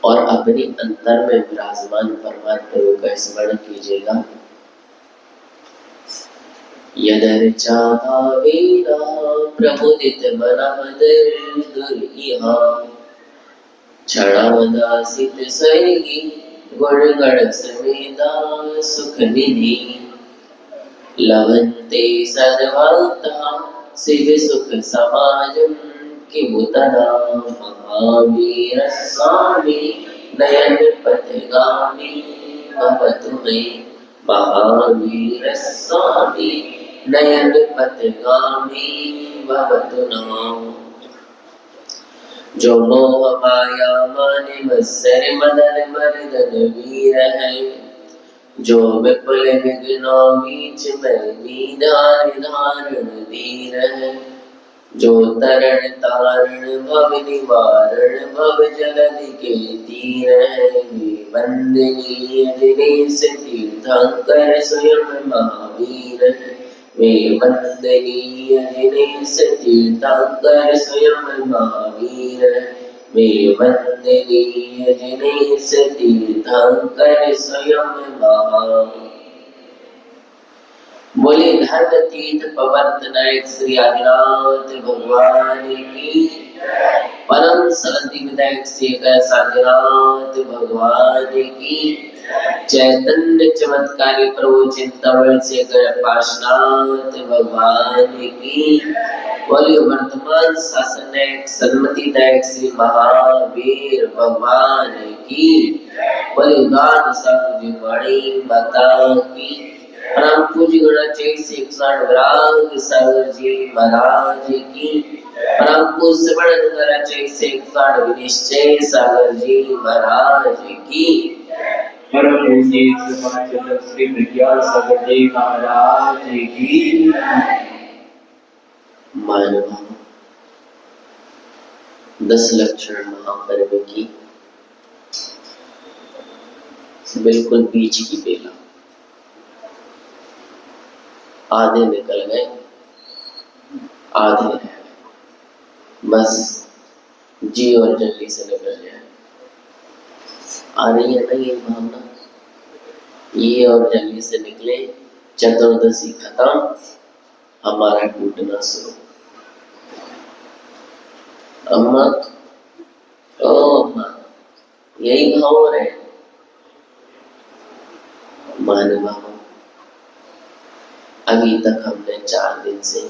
और अपने अंतर में विराजमान परमात्मा का स्मरण कीजिएगा। यदर्चा भावेना प्रमुदित मनः दुर्इहा क्षणादासित स्वर्गी गुणगण समेता सुख निधि लभन्ते सद्भक्ता शिव सुख समाजं किमुतरा महावीर स्वामी नयन पथगामी भवतु मे महावीर स्वामी नयन पथगामी भवतु नः। जो मोह माया माने मत्सर मदन मर्दन वीर है जो विपुल विघ्नों बीच में निधान धारण धीर है जो तरण तारण भव निवारण भव जलधि के तीर है वे वंदनीय दिनेश तीर्थंकर स्वयं महावीर है वे वंदनीय दिनेश तीर्थंकर स्वयं महावीर है वे वंदनीय दिनेश तीर्थंकर स्वयं महावीर। बोले धर्म तीर्थ प्रवर्तन श्री आदिनाथ भगवान की परम शांति विधायक श्री साधनाथ भगवान की चैतन्य चमत्कारी प्रभु चिंतामणि से पार्श्वनाथ भगवान की बोले वर्तमान शासन नायक सन्मति नायक श्री महावीर भगवान की बोले उदार साधु माता की परम पूज्य गणाचार्य श्री 108 विराग सागर जी महाराज की परम पूज्य गणाचार्य श्री 108 विनिश्चय सागर जी महाराज की परम पूज्य श्री विज्ञान सागर जी महाराज की। मानव 10 लक्षण महापर्व की बिल्कुल बीच की बेला, आधे निकल गए आधे रह गए, बस जी और जल्दी से निकल जाए। आ रही है ना ये भावना, ये और जल्दी से निकले, चतुर्दशी खत्म, हमारा टूटना शुरू। अम्मा ओ अम्मा, यही भाव हो रहे मानव। अभी तक हमने 4 दिन से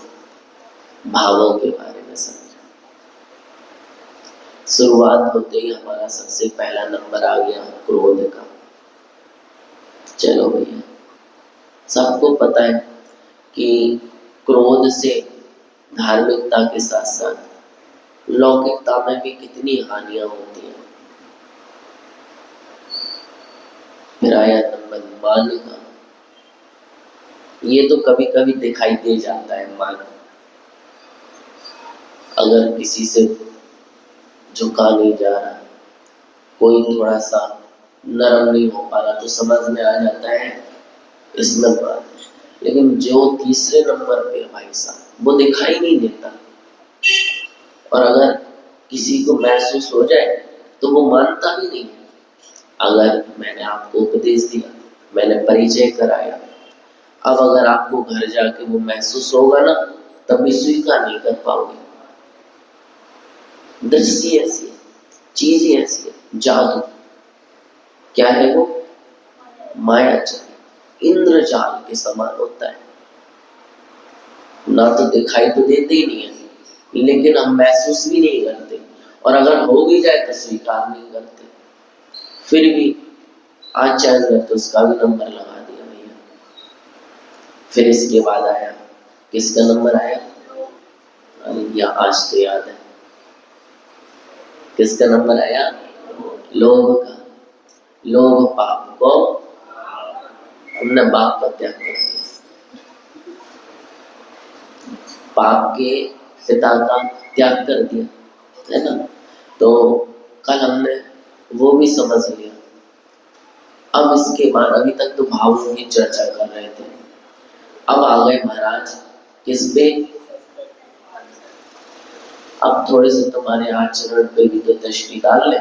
भावों के बारे में समझा। शुरुआत होते ही हमारा सबसे पहला नंबर आ गया क्रोध का। चलो भैया, सबको पता है कि क्रोध से धार्मिकता के साथ साथ लौकिकता में भी कितनी हानियां होती हैं। फिर आया नंबर मान का। ये तो कभी कभी दिखाई दे जाता है मान, अगर किसी से झुका नहीं जा रहा, कोई थोड़ा सा नरम नहीं हो पा रहा तो समझ में आ जाता है इसमें मान। लेकिन जो तीसरे नंबर पे भाई साहब, वो दिखाई नहीं देता, और अगर किसी को महसूस हो जाए तो वो मानता भी नहीं है। अगर मैंने आपको उपदेश दिया, मैंने परिचय कराया, अब अगर आपको घर जाके वो महसूस होगा ना, तब भी स्वीकार नहीं कर पाओगे। दृष्टि ऐसी है, चीज ही ऐसी है, जादू। क्या है वो? मायाजाल, इंद्रजाल के समान होता है। ना तो दिखाई तो देते ही नहीं है, लेकिन हम महसूस भी नहीं करते, और अगर हो भी जाए तो स्वीकार नहीं करते। फिर भी आचार्य ने तो उसका भी नंबर लगा दिया भैया। फिर इसके बाद आया, किसका नंबर आया? या आज तो याद है, किसका नंबर आया? लोभ का। लोभ पाप को, हमने बाप का त्याग कर दिया, पाप के पिता का त्याग कर दिया, है ना। तो कल हमने वो भी समझ लिया। अब इसके बाद, अभी तक तो भावों की चर्चा कर रहे थे, अब आ गए महाराज किस पे? अब थोड़े से तुम्हारे आचरण पे भी तो दृष्टि डाल ले।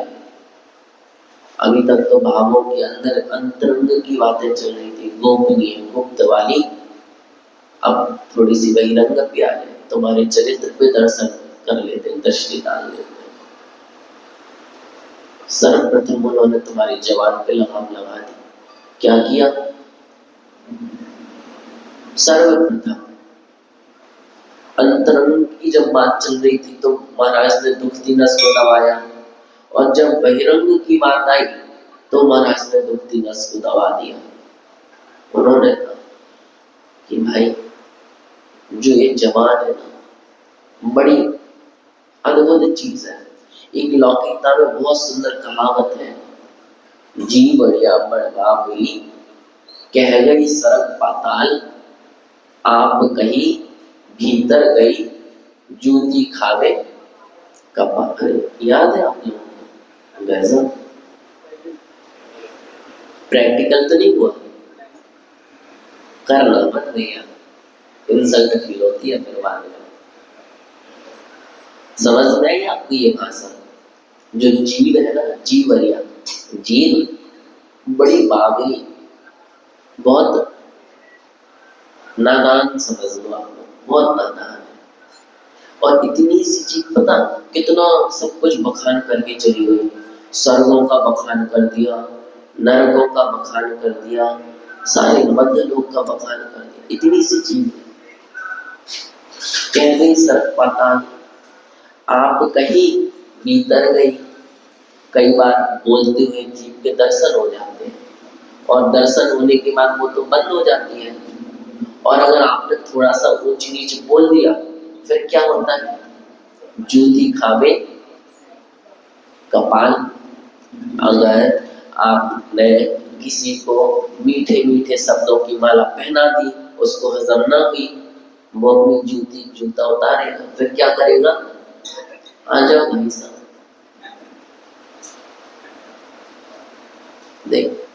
अभी तक तो भावों के अंदर अंतरंग की बातें चल रही थी, गोपनीय गुप्त वाली। अब थोड़ी सी बहिरंग भी आ जाए, तुम्हारे चरित्र पे दर्शन कर लेते हैं, दृष्टि डाल लेते हैं। सर्वप्रथम उन्होंने तुम्हारी जवान पे लगाम लगा दी। क्या किया? सर्वप्रथम अंतरंग की जब बात चल रही थी तो महाराज ने दुखती नस को दबाया, और जब बहिरंग की बात आई तो महाराज ने दुखती नस को दबा दिया। उन्होंने कहा कि भाई जो ये जवान है ना, बड़ी अद्भुत चीज है। एक लौकिकता में बहुत सुंदर कहावत है, जी बढ़िया बड़वा बोली, कह गई सरग पाताल, आप कही भीतर गई जूती खावे कपाल। याद है आप लोगों को? गजब। प्रैक्टिकल तो नहीं हुआ, करना मत भैया, इंसल्ट फील होती है फिर बाद में। समझ में आई आपको ये भाषा? जो जीव है ना, जीवरिया, जीव बड़ी बावली, बहुत नादान समझ लो आप लोग, बहुत नादान है। और इतनी सी चीज पता कितना सब कुछ बखान करके चली गई। स्वर्गों का बखान कर दिया, नरकों का बखान कर दिया, सारे मध्य लोक का बखान कर दिया। इतनी सी चीज कह गई सरग पाताल, आप कहीं भीतर गई। कई बार बोलते हुए जीव के दर्शन हो जाते हैं, और दर्शन होने के बाद वो तो बंद हो जाती है। और अगर आपने थोड़ा सा ऊंच नीच बोल दिया फिर क्या होता है? जूती खावे कपाल। अगर आपने किसी को मीठे मीठे शब्दों की माला पहना दी, उसको हजम ना हुई, वो अपनी जूता उतारेगा, फिर क्या करेगा? आ जाओ भाई साहब, देख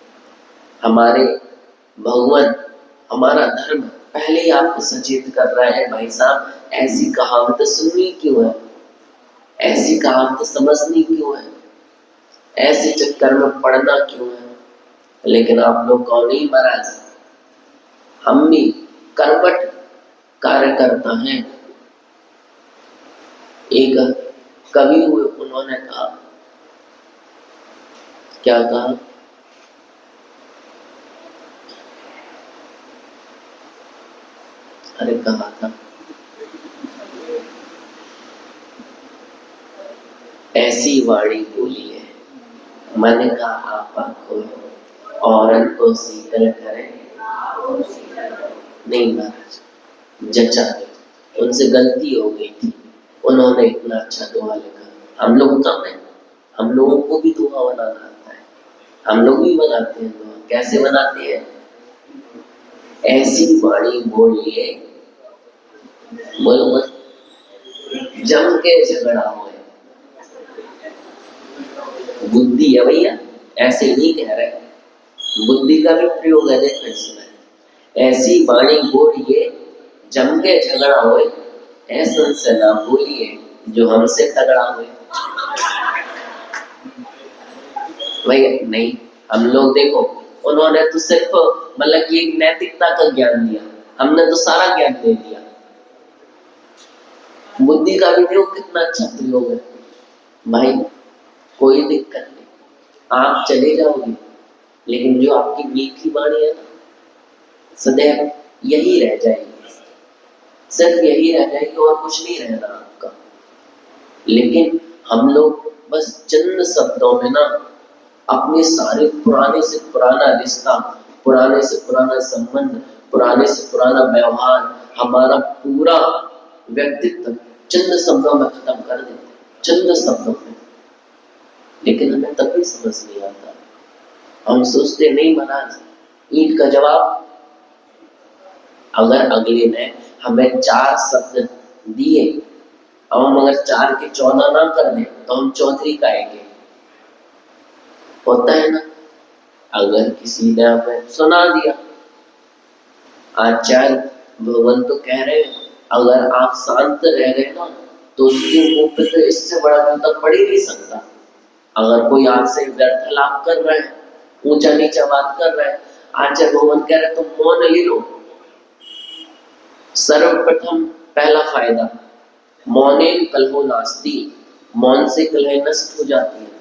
हमारे भगवान, हमारा धर्म पहले ही आपको सचेत कर रहा है, भाई साहब ऐसी कहावतें सुननी क्यों है, ऐसी कहावतें समझनी क्यों है, ऐसे चक्कर में पड़ना क्यों है। लेकिन आप लोग कौन नहीं महाराज, हम भी करवट कार्यकर्ता हैं। एक कवि हुए, उन्होंने कहा, क्या कहा? अरे कहा था, ऐसी वाणी बोली है मन का आपा खोए, औरत को शीतल करे। नहीं महाराज, जचा नहीं, उनसे गलती हो गई थी, उन्होंने इतना अच्छा दुआ लिखा। हम लोग कम है, हम लोगों को भी दुआ बनाना आता है, हम लोग भी बनाते हैं दुआ। कैसे बनाते हैं? ऐसी वाणी बोलिए, बोलो मत, जम के झगड़ा हो। बुद्धि है भैया, ऐसे नहीं कह रहे, बुद्धि का भी प्रयोग है। देखो इसमें, ऐसी वाणी बोलिए जम के झगड़ा होए, ऐसा से ना बोलिए जो हमसे तगड़ा हुए। भैया नहीं, हम लोग देखो, उन्होंने तो सिर्फ मतलब कि एक नैतिकता का ज्ञान दिया, हमने तो सारा ज्ञान दे दिया। बुद्धि का भी देखो कितना अच्छा प्रयोग है भाई, कोई दिक्कत नहीं, आप चले जाओगे, लेकिन जो आपकी मीठी वाणी है ना, सदैव यही रह जाएगी, सिर्फ यही रह जाएगी, और कुछ नहीं रहना आपका। लेकिन हम लोग बस चंद शब्दों में ना अपने सारे पुराने से पुराना रिश्ता, पुराने से पुराना संबंध, पुराने से पुराना व्यवहार, हमारा पूरा व्यक्तित्व चंद शब्दों में खत्म कर देते, चंद शब्दों में। लेकिन हमें तब भी समझ नहीं आता, हम सोचते नहीं महाराज, ईंट का जवाब। अगर अगले ने हमें 4 शब्द दिए, अब हम अगर 4 के 14 ना कर दें तो हम चौधरी कहेंगे, होता है ना। अगर किसी ने हमें सुना दिया, आचार्य भगवान तो कह रहे हैं, अगर आप शांत रह गए ना तो उसके मुंह पे तो इससे बड़ा जूता पड़ ही नहीं सकता। अगर कोई आपसे व्यर्थ लाभ कर रहा है, ऊंचा नीचा बात कर रहा है, आचार्य भगवान कह रहे तुम मौन ले लो। सर्वप्रथम पहला फायदा, मौनेन कलहो नास्ति, मौन से कलह नष्ट हो जाती है।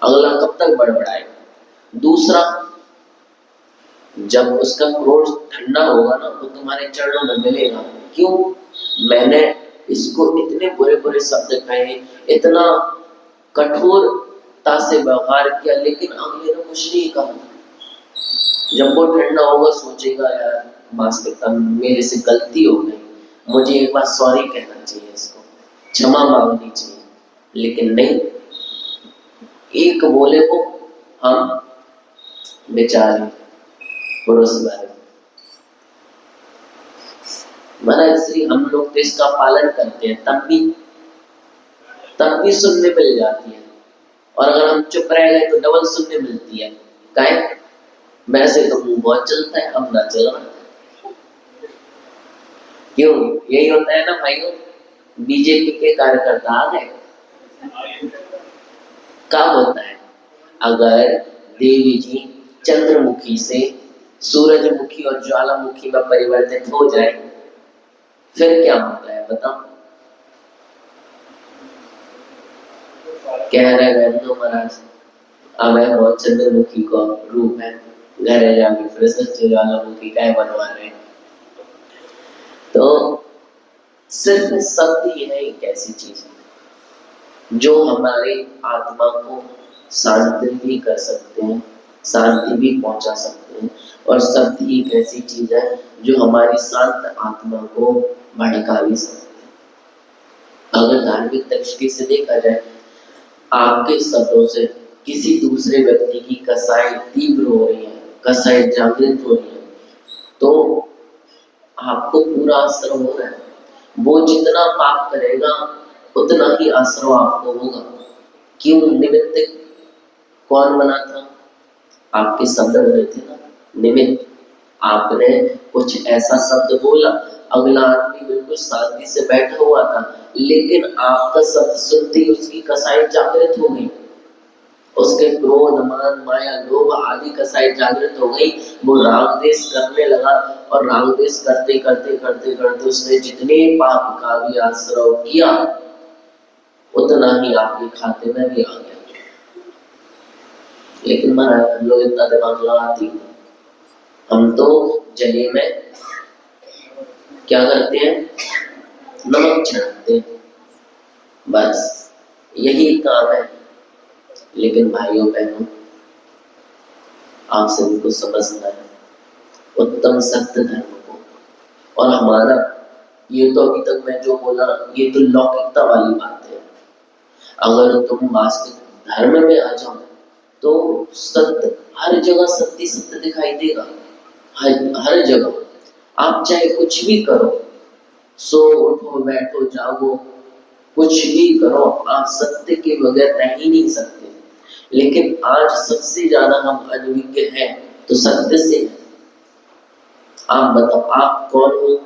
अगला कब तक बड़बड़ाएगा। दूसरा, जब उसका क्रोध ठंडा होगा ना तो तुम्हारे चरणों में मिलेगा। क्यों? मैंने इसको इतने बुरे बुरे शब्द कहे, इतना कठोरता से व्यवहार किया, लेकिन अगले ने कुछ नहीं कहा। जब वो ठंडा होगा सोचेगा यार वास्तविकता मेरे से गलती हो गई, मुझे एक बार सॉरी कहना चाहिए, इसको क्षमा मांगनी चाहिए। लेकिन नहीं, एक बोले को हम बेचारे पुरुष वाले महाराज श्री, हम लोग तो इसका पालन करते हैं, तब भी सुनने मिल जाती है। और अगर हम चुप रह गए तो डबल सुनने मिलती है। काहे? वैसे तो मुंह बहुत चलता है, अब ना चल रहा। क्यों? यही होता है ना भाइयों, बीजेपी के कार्यकर्ता आ गए। क्या होता है? अगर देवी जी चंद्रमुखी से सूरजमुखी और ज्वालामुखी में परिवर्तित हो जाए फिर क्या होता है बताओ? कह रहे गए महाराज अब है बहुत चंद्रमुखी को रूप है, घर जाके फिर से ज्वालामुखी का बनवा रहे। तो सिर्फ शब्द यह एक ऐसी चीज है जो हमारे आत्मा को शांति भी कर सकते हैं, शांति भी पहुंचा सकते हैं। और शब्द ही एक ऐसी चीज है जो हमारी शांत आत्मा को भड़का भी सकते हैं। अगर धार्मिक दृष्टि से देखा जाए, आपके शब्दों से किसी दूसरे व्यक्ति की कसाई तीव्र हो रही है, कसाई जागृत हो रही है, तो आपको पूरा असर हो रहा है। वो जितना पाप करेगा उतना ही असर आपको होगा। क्यों? निमित्त कौन बना था? आपके शब्द बने थे ना, निमित्त। आपने कुछ ऐसा शब्द बोला, अगला आदमी बिल्कुल शांति से बैठा हुआ था, लेकिन आपका शब्द सुनते ही उसकी कसाई जागृत हो गई, उसके क्रोध मान माया लोभ आदि कसाई जागृत हो गई। वो राग देश करने लगा, और राग देश करते करते करते करते उसने जितने पाप का भी आश्रय किया उतना ही आपके खाते में भी आ गया। लेकिन महाराज हम लोग इतना दिमाग लगाते हैं, हम तो जले में क्या करते हैं? नमक छिड़कते हैं, बस यही काम है। लेकिन भाइयों बहनों, आप सभी को समझना है उत्तम सत्य धर्म को। और हमारा ये तो अभी तक मैं जो बोला ये तो लौकिकता वाली बात है। अगर तुम वास्तविक धर्म में आ जाओ तो सत्य हर जगह सत्य सत्य दिखाई देगा। हर जगह आप चाहे कुछ भी करो, सो उठो बैठो जागो, कुछ भी करो, आप सत्य के बगैर रह ही नहीं सकते। लेकिन आज सबसे ज्यादा हम अनभिज्ञ हैं तो सत्य से। आप बताओ आप कौन हो?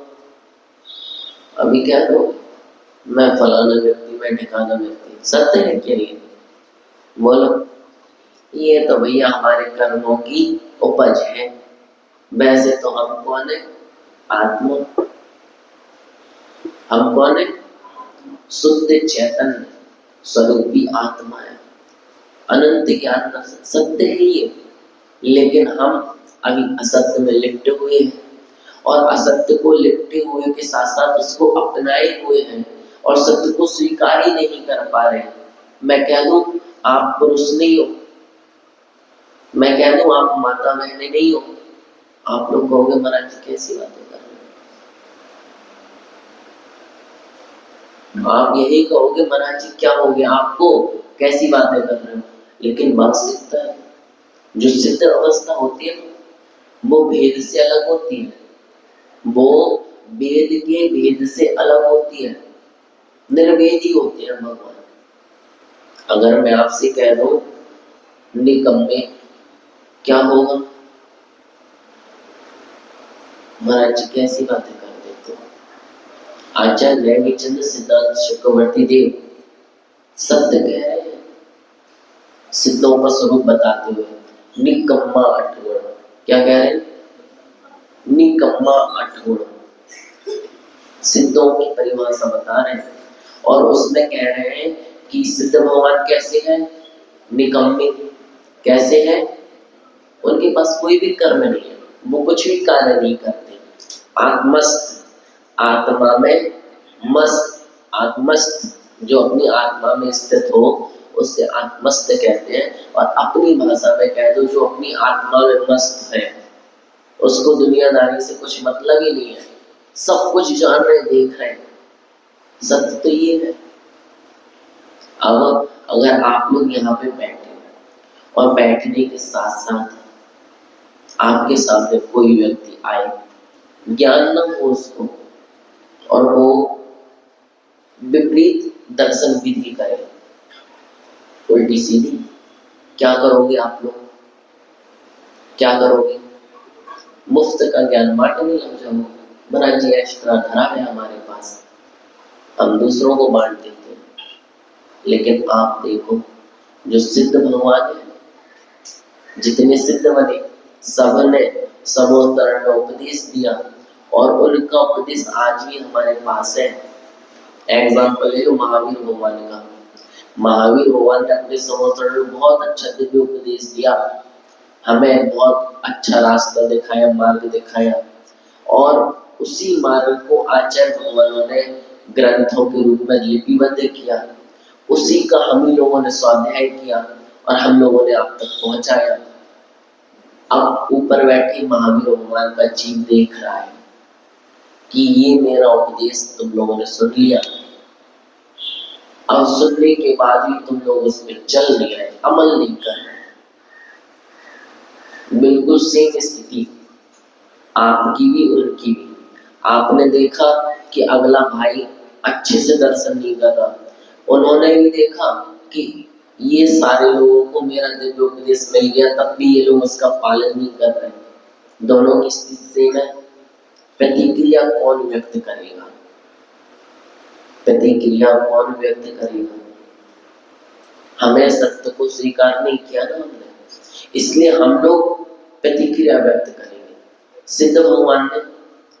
अभी क्या दो, मैं फलाना व्यक्ति, मैं ठिकाना व्यक्ति। सत्य है क्या ये? बोलो। ये तो भैया हमारे कर्मों की उपज है। वैसे तो हम कौन है? आत्मा। हम कौन है? शुद्ध चैतन्य स्वरूपी आत्मा है, अनंत ज्ञान सत्य है ये। लेकिन हम अभी असत्य में लिप्टे हुए हैं, और असत्य को लिप्टे हुए के साथ साथ उसको अपनाए हुए हैं, और सत्य को स्वीकार ही नहीं कर पा रहे हैं। मैं कह दूं आप पुरुष नहीं हो, मैं कह दूं आप माता बहने नहीं हो, आप लोग कहोगे महाराज जी कैसी बातें कर रहे हो? आप यही कहोगे महाराज जी क्या हो गया आपको, कैसी बातें कर रहे हो? लेकिन वास्तविकता है, जो सिद्ध अवस्था होती है वो भेद से अलग होती है, वो वेद के भेद से अलग होती है, निर्वेदी होते हैं भगवान। अगर मैं आपसे कह दूं निकम्मे, क्या होगा? महाराज जी कैसी बातें कर देते हो? आचार्य रविचंद्र सिद्धांत चक्रवर्ती देव सत्य कह रहे हैं। सिद्धों का स्वरूप बताते हुए निकम्मा अठगुण। क्या कह रहे हैं? निकम्मा अठगुण सिद्धों की परिभाषा बता रहे हैं। और उसमें कह रहे हैं कि सिद्ध भगवान कैसे हैं? निकम्मे। कैसे हैं? उनके पास कोई भी कर्म नहीं है, वो कुछ भी कार्य नहीं करते। आत्मस्थ, आत्मा में मस्त। आत्मस्थ जो अपनी आत्मा में स्थित हो उससे आत्मस्थ कहते हैं। और अपनी भाषा में कह दो जो अपनी आत्मा में मस्त है, उसको दुनियादारी से कुछ मतलब ही नहीं है, सब कुछ जान रहे देख रहे हैं। सत्य तो ये है। अब अगर आप लोग यहाँ पे बैठे और बैठने के साथ साथ आपके सामने कोई व्यक्ति आए, ज्ञान न हो उसको, और वो विपरीत दर्शन विधि करे, उल्टी सीधी, क्या करोगे आप लोग? क्या करोगे? मुफ्त का ज्ञान बांटने लग जाओगे। महाराज जी एक्स्ट्रा धरा है हमारे पास, हम दूसरों को बांट देते हैं। लेकिन आप देखो, जो सिद्ध भगवान है, जितने सिद्ध बने, सबने समोत्तरण में उपदेश दिया और उनका उपदेश आज भी हमारे पास है। एग्जाम्पल ले लो महावीर भगवान का। महावीर भगवान ने अपने समोत्तरण में बहुत अच्छा दिव्य उपदेश दिया, हमें बहुत अच्छा रास्ता दिखाया, मार्ग दिखाया। और उसी मार्ग को आचार्य भगवानों ने ग्रंथों के रूप में लिपिबद्ध किया, उसी का हम ही लोगों ने स्वाध्याय किया और हम लोगों ने आप तक पहुंचाया। अब ऊपर बैठे महावीर भगवान का जीव देख रहा है कि ये मेरा उपदेश तुम लोगों ने सुन लिया, अब सुनने के बाद भी तुम लोग उस पर चल नहीं रहे, अमल नहीं कर रहे। बिल्कुल सेम स्थिति आपकी भी उनकी भी। आपने देखा कि अगला भाई अच्छे से दर्शन नहीं कर रहा, उन्होंने भी देखा कि ये सारे लोगों को मेरा दिव्य उपदेश मिल गया, तब भी ये लोग उसका पालन नहीं कर रहे। दोनों की स्थिति सेम है। प्रतिक्रिया कौन व्यक्त करेगा? प्रतिक्रिया कौन व्यक्त करेगा? हमें सत्य को स्वीकार नहीं किया ना हमने, इसलिए हम लोग प्रतिक्रिया व्यक्त करेंगे। सिद्ध भगवान ने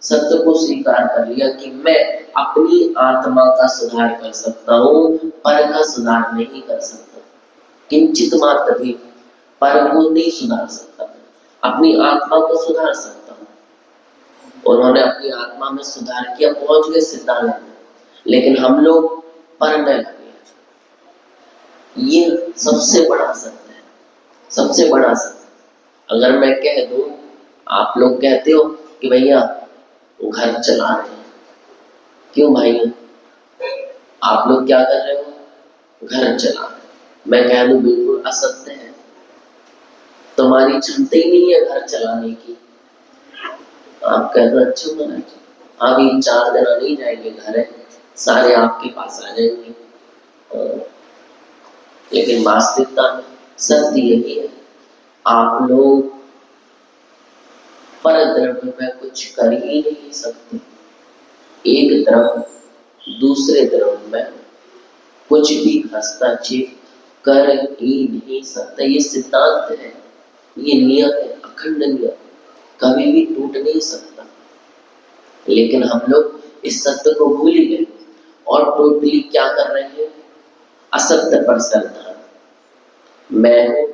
सत्य को स्वीकार कर लिया कि मैं अपनी आत्मा का सुधार कर सकता हूँ, पर का सुधार नहीं कर सकता। किंचित मात्र भी पर को नहीं सुधार सकता, अपनी आत्मा को सुधार सकता हूँ। उन्होंने अपनी आत्मा में सुधार किया, पहुंच गए सिद्धांत में, लेकिन हम लोग पढ़ने लगे। ये सबसे बड़ा सत्य है, सबसे बड़ा सत्य। अगर मैं कह दूं, आप लोग कहते हो कि भैया वो घर चला रहे हैं, क्यों भाई? आप लोग क्या कर रहे हो? घर चला रहे। मैं कह दूं बिल्कुल असत्य है, तुम्हारी क्षमता ही नहीं है घर चलाने की। आप कह दो अच्छा महाराज, अभी 4 दिन नहीं जाएंगे, घर है, सारे आपके पास आ जाएंगे। लेकिन वास्तविकता में सत्य यही है, आप लोग पर द्रव्य में कुछ कर ही नहीं सकते। एक द्रव्य दूसरे द्रव्य में कुछ भी हस्तक्षेप कर ही नहीं सकता। ये सिद्धांत है, ये नियत है, अखंड नियत, कभी भी टूट नहीं सकता। लेकिन हम लोग इस सत्य को भूल ही गए और टोटली क्या कर रहे हैं? असत्य पर श्रद्धा। मैं हूं,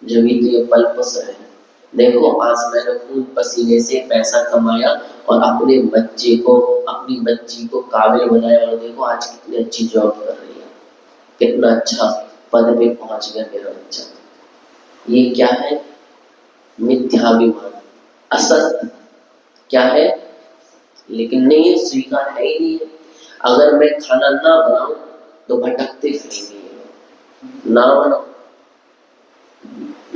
जब तो ये पल पुस रहे हैं। देखो आज मैंने खून पसीने से पैसा कमाया और अपने बच्चे को, अपनी बच्ची को काबिल बनाया, और देखो आज कितनी अच्छी जॉब कर रही है, कितना अच्छा पद पे पहुंच गया मेरा बच्चा। ये क्या है? मिथ्याभिमान, असत्य। क्या है? लेकिन नहीं, स्वीकार है ही नहीं है। अगर मैं खाना ना बनाऊं तो भटकते फिरेंगे। ना बनाओ,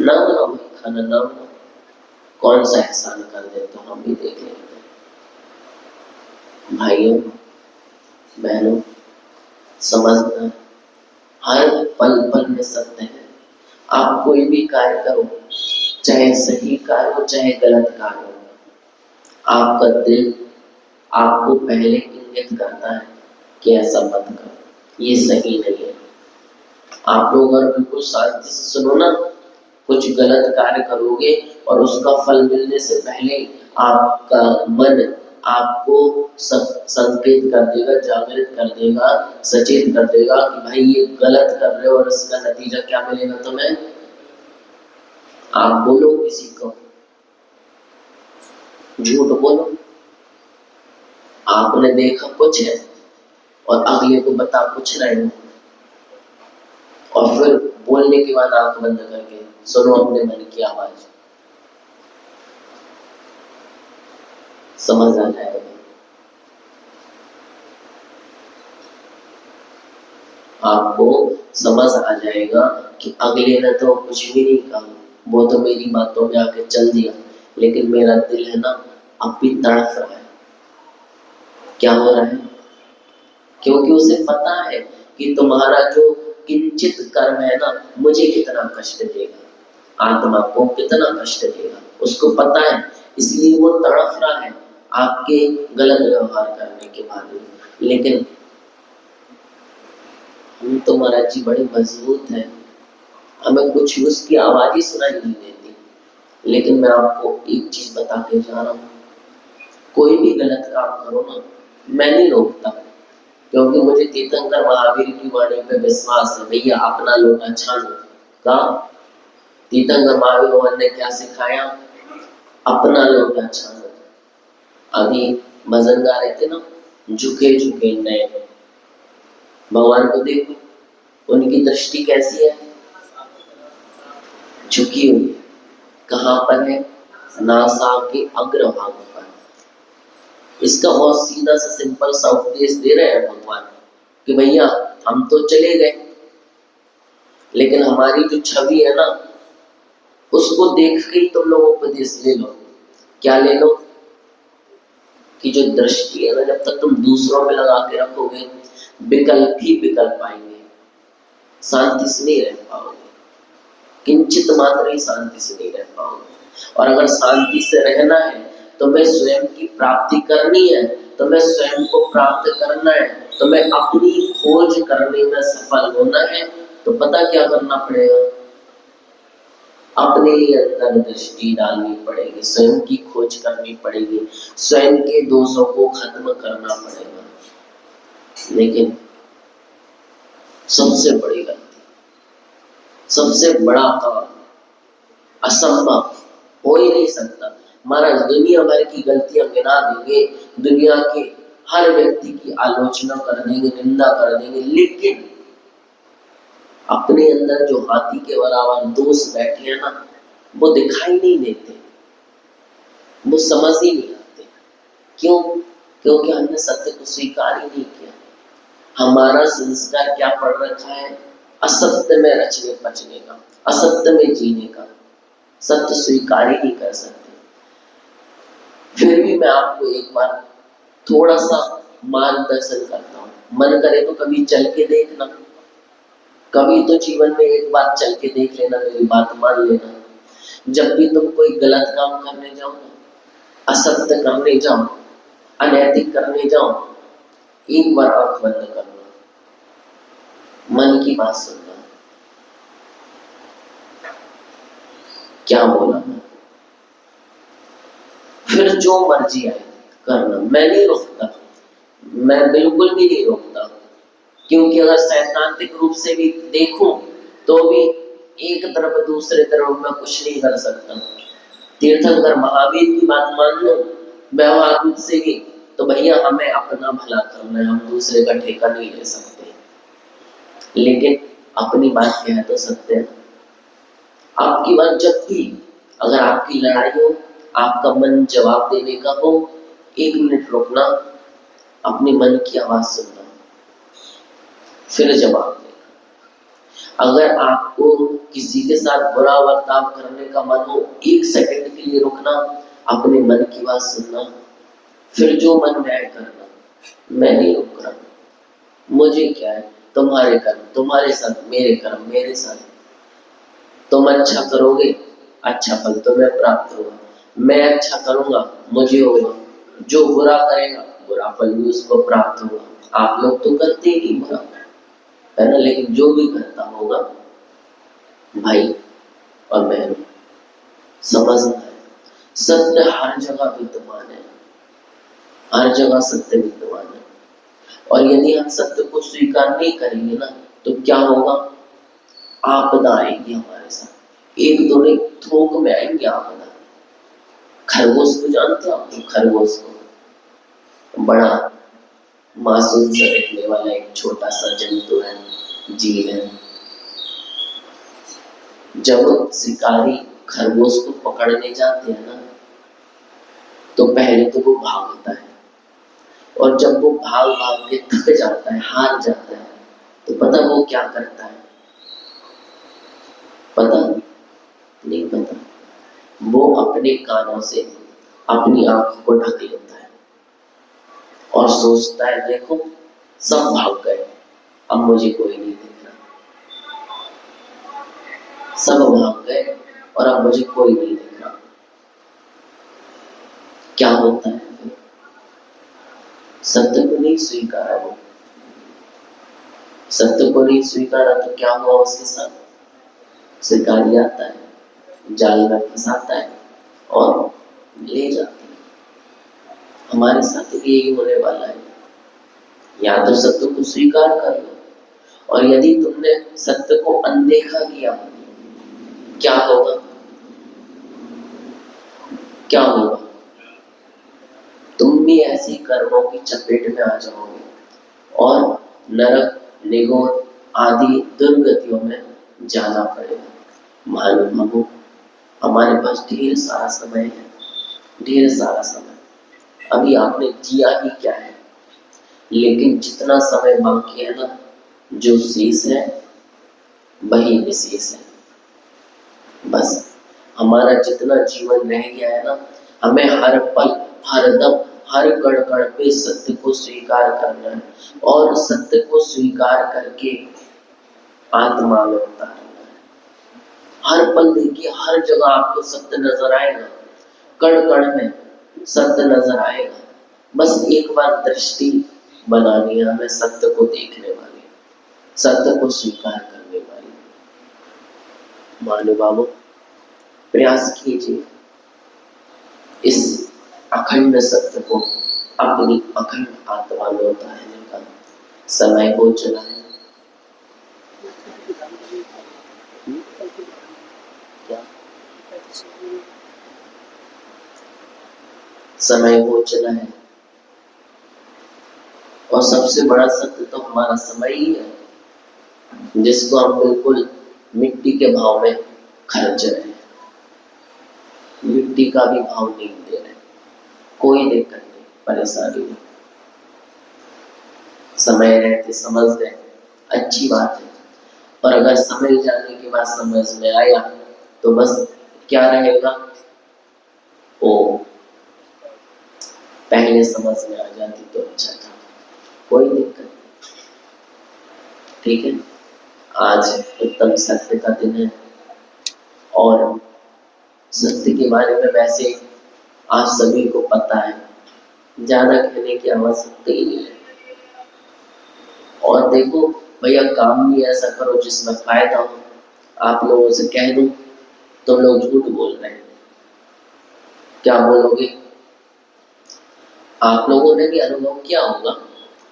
ना बनाओ खाना, ना बनाओ, कौन सा एहसान कर दे तो हम भी देख लेंगे। भाइयों बहनों, समझना हर पल पल में सत्य है। आप कोई भी कार्य करो, चाहे सही कार्य हो चाहे गलत कार्य हो, आपका दिल आपको पहले इंगित करता है कि ऐसा मत करो, ये सही नहीं है। आप लोग अगर बिल्कुल शांति से सुनो ना, कुछ गलत कार्य करोगे और उसका फल मिलने से पहले आपका मन आपको संकेत कर देगा, जागृत कर देगा, सचेत कर देगा कि भाई ये गलत कर रहे हो और इसका नतीजा क्या मिलेगा तुम्हें। आप बोलो किसी को, झूठ बोलो, आपने देखा कुछ है और अगले को बता कुछ रहे हो, और फिर बोलने के बाद आंख बंद करके सुनो अपने मन की आवाज, समझ आ जाएगा। आपको समझ आ जाएगा कि अगले ने तो कुछ भी नहीं कहा, वो तो मेरी बातों में आके चल दिया, लेकिन मेरा दिल है ना अब भी तड़प रहा है। क्या हो रहा है? क्योंकि उसे पता है कि तुम्हारा जो किंचित कर्म है ना मुझे कितना कष्ट देगा, आत्मा को कितना कष्ट देगा, उसको पता है, इसलिए वो तड़प रहा है आपके गलत व्यवहार करने के बाद में। लेकिन हम तो महाराज जी बड़े मजबूत हैं, हमें कुछ उसकी आवाज ही सुनाई नहीं देती। लेकिन मैं आपको एक चीज बता के जा रहा हूँ, कोई भी गलत काम करो ना, मैं नहीं रोकता, क्योंकि मुझे तीर्थंकर महावीर की वाणी पे विश्वास है। भैया अपना लोटा छानो, का तीर्थंकर महावीर ने क्या सिखाया? अपना लोटा छानो। अभी भजन गा रहे थे ना, झुके झुके नयन, भगवान को देखो, उनकी दृष्टि कैसी है? झुकी हुई। कहाँ पर है? नासा के अग्रभाग पर। इसका बहुत सीधा सा सिंपल सा उपदेश दे रहे हैं भगवान कि भैया हम तो चले गए, लेकिन हमारी जो छवि है ना उसको देख के ही तुम लोग उपदेश ले लो। क्या ले लो? कि जो दृष्टि है ना, जब तक तुम दूसरों में लगा के रखोगे विकल्प ही विकल्प आएंगे, शांति से नहीं रह पाओगे, किंचित मात्र ही शांति से नहीं रह पाओगे। और अगर शांति से रहना है तो मैं स्वयं की प्राप्ति करनी है, तो मैं स्वयं को प्राप्त करना है, तो मैं अपनी खोज करने में सफल होना है, तो पता क्या करना पड़ेगा? अपने अंदर दृष्टि डालनी पड़ेगी, स्वयं की खोज करनी पड़ेगी, स्वयं के दोषों को खत्म करना पड़ेगा। लेकिन सबसे बड़ी गलती, सबसे बड़ा काम, असंभव, हो ही नहीं सकता। महाराज दुनिया भर की गलतियां गिना देंगे, दुनिया के हर व्यक्ति की आलोचना कर देंगे, निंदा कर देंगे, लेकिन अपने अंदर जो हाथी के बराबर दोष बैठे हैं ना वो दिखाई नहीं देते, वो समझ ही नहीं आते। क्यों? क्योंकि हमने सत्य को स्वीकार ही नहीं किया। हमारा संस्कार क्या पड़ रखा है? असत्य में रचने बचने का, असत्य में जीने का। सत्य स्वीकार ही नहीं कर सकते। फिर भी मैं आपको एक बार थोड़ा सा मार्गदर्शन करता हूँ, मन करे तो कभी चल के देखना, कभी तो जीवन में एक बार चल के देख लेना, मेरी बात मान लेना। जब भी तुम कोई गलत काम करने जाओ ना, असत्य करने जाओ, अनैतिक करने जाओ, एक बार आंख बंद करना, मन की बात सुनना। क्या बोला मैं? फिर जो मर्जी आए करना, मैं नहीं रोकता, मैं बिल्कुल भी नहीं रोकता। क्योंकि अगर सैद्धांतिक रूप से भी देखूं तो भी एक तरफ दूसरे तरफ मैं कुछ नहीं कर सकता। तीर्थंकर महावीर की बात मान लो व्यवहार रूप से भी, तो भैया हमें अपना भला करना है, हम दूसरे का ठेका नहीं ले सकते, लेकिन अपनी बात कह तो सकते हैं। आपकी बात जब भी अगर आपकी लड़ाई हो, आपका मन जवाब देने का हो, 1 मिनट रुकना, अपने मन की आवाज सुनना, फिर जवाब देना। अगर आपको किसी के साथ बुरा बर्ताव करने का मन हो, 1 सेकंड के लिए रुकना, अपने मन की बात सुनना, फिर जो मन में आए करना। मैं नहीं रुक रहा, मुझे क्या है, तुम्हारे कर्म तुम्हारे साथ, मेरे कर्म मेरे साथ। तुम अच्छा करोगे, अच्छा फल तुम्हें प्राप्त होगा, मैं अच्छा करूंगा, मुझे होगा, जो बुरा करेगा बुरा फल भी उसको प्राप्त होगा। आप लोग तो करते ही नहीं बुरा, है ना। लेकिन जो भी करता होगा भाई और बहन, समझना है सत्य हर जगह विद्यमान है, हर जगह सत्य विद्यमान है। और यदि हम सत्य को स्वीकार नहीं करेंगे ना तो क्या होगा, आपदा आएगी हमारे साथ। एक दो नहीं, थोक में आएंगे आपदा। खरगोश को जानते हो आप? खरगोश को, बड़ा मासूम सा दिखने वाला एक छोटा सा जंतु है, जीव है। जब शिकारी खरगोश को पकड़ने जाते हैं ना तो पहले तो वो भागता है, और जब वो भाग भाग के थक जाता है, हार जाता है, तो पता वो क्या करता है? पता नहीं? पता। वो अपने कानों से अपनी आंखों को ढक लेता है और सोचता है देखो सब भाग गए, अब मुझे कोई नहीं दिख रहा। सब भाग गए और अब मुझे कोई नहीं दिख रहा। क्या होता है? सत्य को नहीं स्वीकारा वो। सत्य को नहीं स्वीकारा तो क्या हुआ उसके साथ? शिकारी आता है, जाल में फंसाता है और ले जाता है। हमारे साथ भी यही होने वाला है। या तो सत्य को स्वीकार कर लो, और यदि तुमने सत्य को अनदेखा किया क्या होगा? क्या होगा? तुम भी ऐसी कर्मों की चपेट में आ जाओगे और नरक, निगोर आदि दुर्गतियों में जाना पड़ेगा। मालूम हमको हमारे पास ढेर सारा समय है, ढेर सारा समय। अभी आपने जिया ही क्या है, लेकिन जितना समय बाकी है ना, जो शेष है वही विशेष है। बस हमारा जितना जीवन रह गया है ना, हमें हर पल, हर दम, हर कण कण पे सत्य को स्वीकार करना है, और सत्य को स्वीकार करके आत्मा में उतारना है। हर पल देखिए, हर जगह आपको सत्य नजर आएगा, कण कण में सत्य नजर आएगा। बस एक बार दृष्टि बनानी है हमें सत्य को देखने वाली, सत्य को स्वीकार करने वाली। महानुभावों, प्रयास कीजिए इस अखंड सत्य को अपनी अखंड आत्मा में उतारने का। समय हो चला है। क्या समय हो चला है? और सबसे बड़ा सत्य तो हमारा समय ही है, जिसको हम बिल्कुल मिट्टी के भाव में खर्च रहे हैं। मिट्टी का भी भाव नहीं दे रहे, कोई दिक्कत नहीं, परेशानी नहीं। समय रहते समझ गए, अच्छी बात है। और अगर समय जाने के बाद समझ में आया तो बस क्या रहेगा? ओ, पहले समझ में आ जाती तो अच्छा था, कोई दिक्कत नहीं। ठीक है, आज उत्तम सत्य का दिन है, और सत्य के बारे में वैसे आप सभी को पता है, ज्यादा कहने की आवश्यकता ही नहीं है। और देखो भैया, काम भी ऐसा करो जिसमें फायदा हो। आप लोगों से कह दूं तुम लोग झूठ बोल रहे हैं, क्या बोलोगे? आप लोगों ने भी अनुभव किया होगा,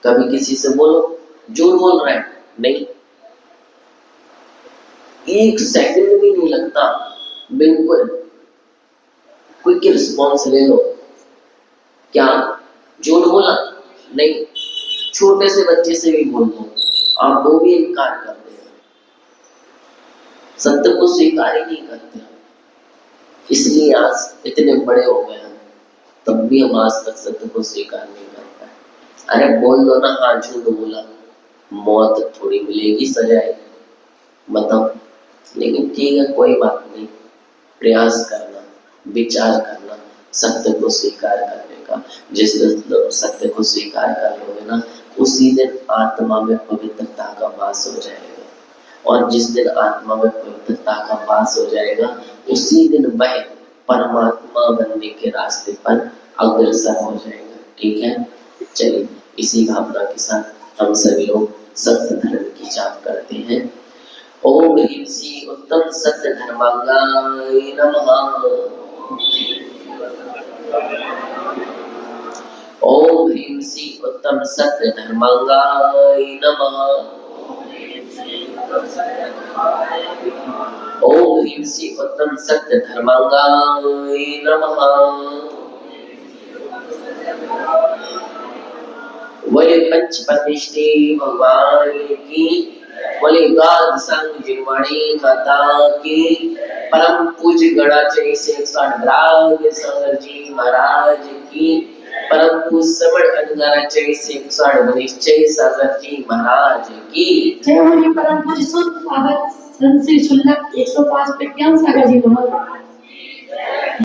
कभी किसी से बोलो झूठ बोल रहे हैं, नहीं, एक सेकंड भी नहीं लगता, बिल्कुल क्विक रिस्पॉन्स ले लो। क्या झूठ बोला? नहीं। छोटे से बच्चे से भी बोल दो, आप वो भी इनकार करते हैं, सत्य को स्वीकार ही नहीं करते। इसलिए आज इतने बड़े हो गए हैं, तब भी हम आज तक सत्य को स्वीकार नहीं कर पाए। अरे बोल दो ना, हाँ झूठ बोला, मौत थोड़ी मिलेगी, सजाए, बताओ। लेकिन ठीक है, कोई बात नहीं, प्रयास करना, विचार करना, सत्य को स्वीकार करने का। जिस दिन सत्य को स्वीकार कर लोगे ना, उसी दिन आत्मा में पवित्रता का वास हो जाएगा, और जिस दिन आत्मा में पवित्रता का वास हो जाएगा, उसी दिन वह परमात्मा बनने के रास्ते पर अग्रसर हो जाएगा। ठीक है, चलिए इसी भावना के साथ हम सभी लोग सत्य धर्म की जाप करते हैं। ओम ह्रीं श्री उत्तम सत्य धर्मांगाय नमः। ओम ह्रीं श्री उत्तम सत्य धर्मांगाय नमः। ओम ह्रीं श्री उत्तम सत्य धर्मांगाय नमः। बोले पंच परमेष्टि भगवान की, बोले गाद संग जिनवाणी माता की, परम पूज्य गणाचार्य से 108 संगर जी महाराज की, परम पूज्य श्रवण अनुगाराचार्य से 108 सागर जी महाराज की। जय हो परम पूज्य सुत सागर संत श्री शुल्लक 105 प्रज्ञान सागर जी महाराज।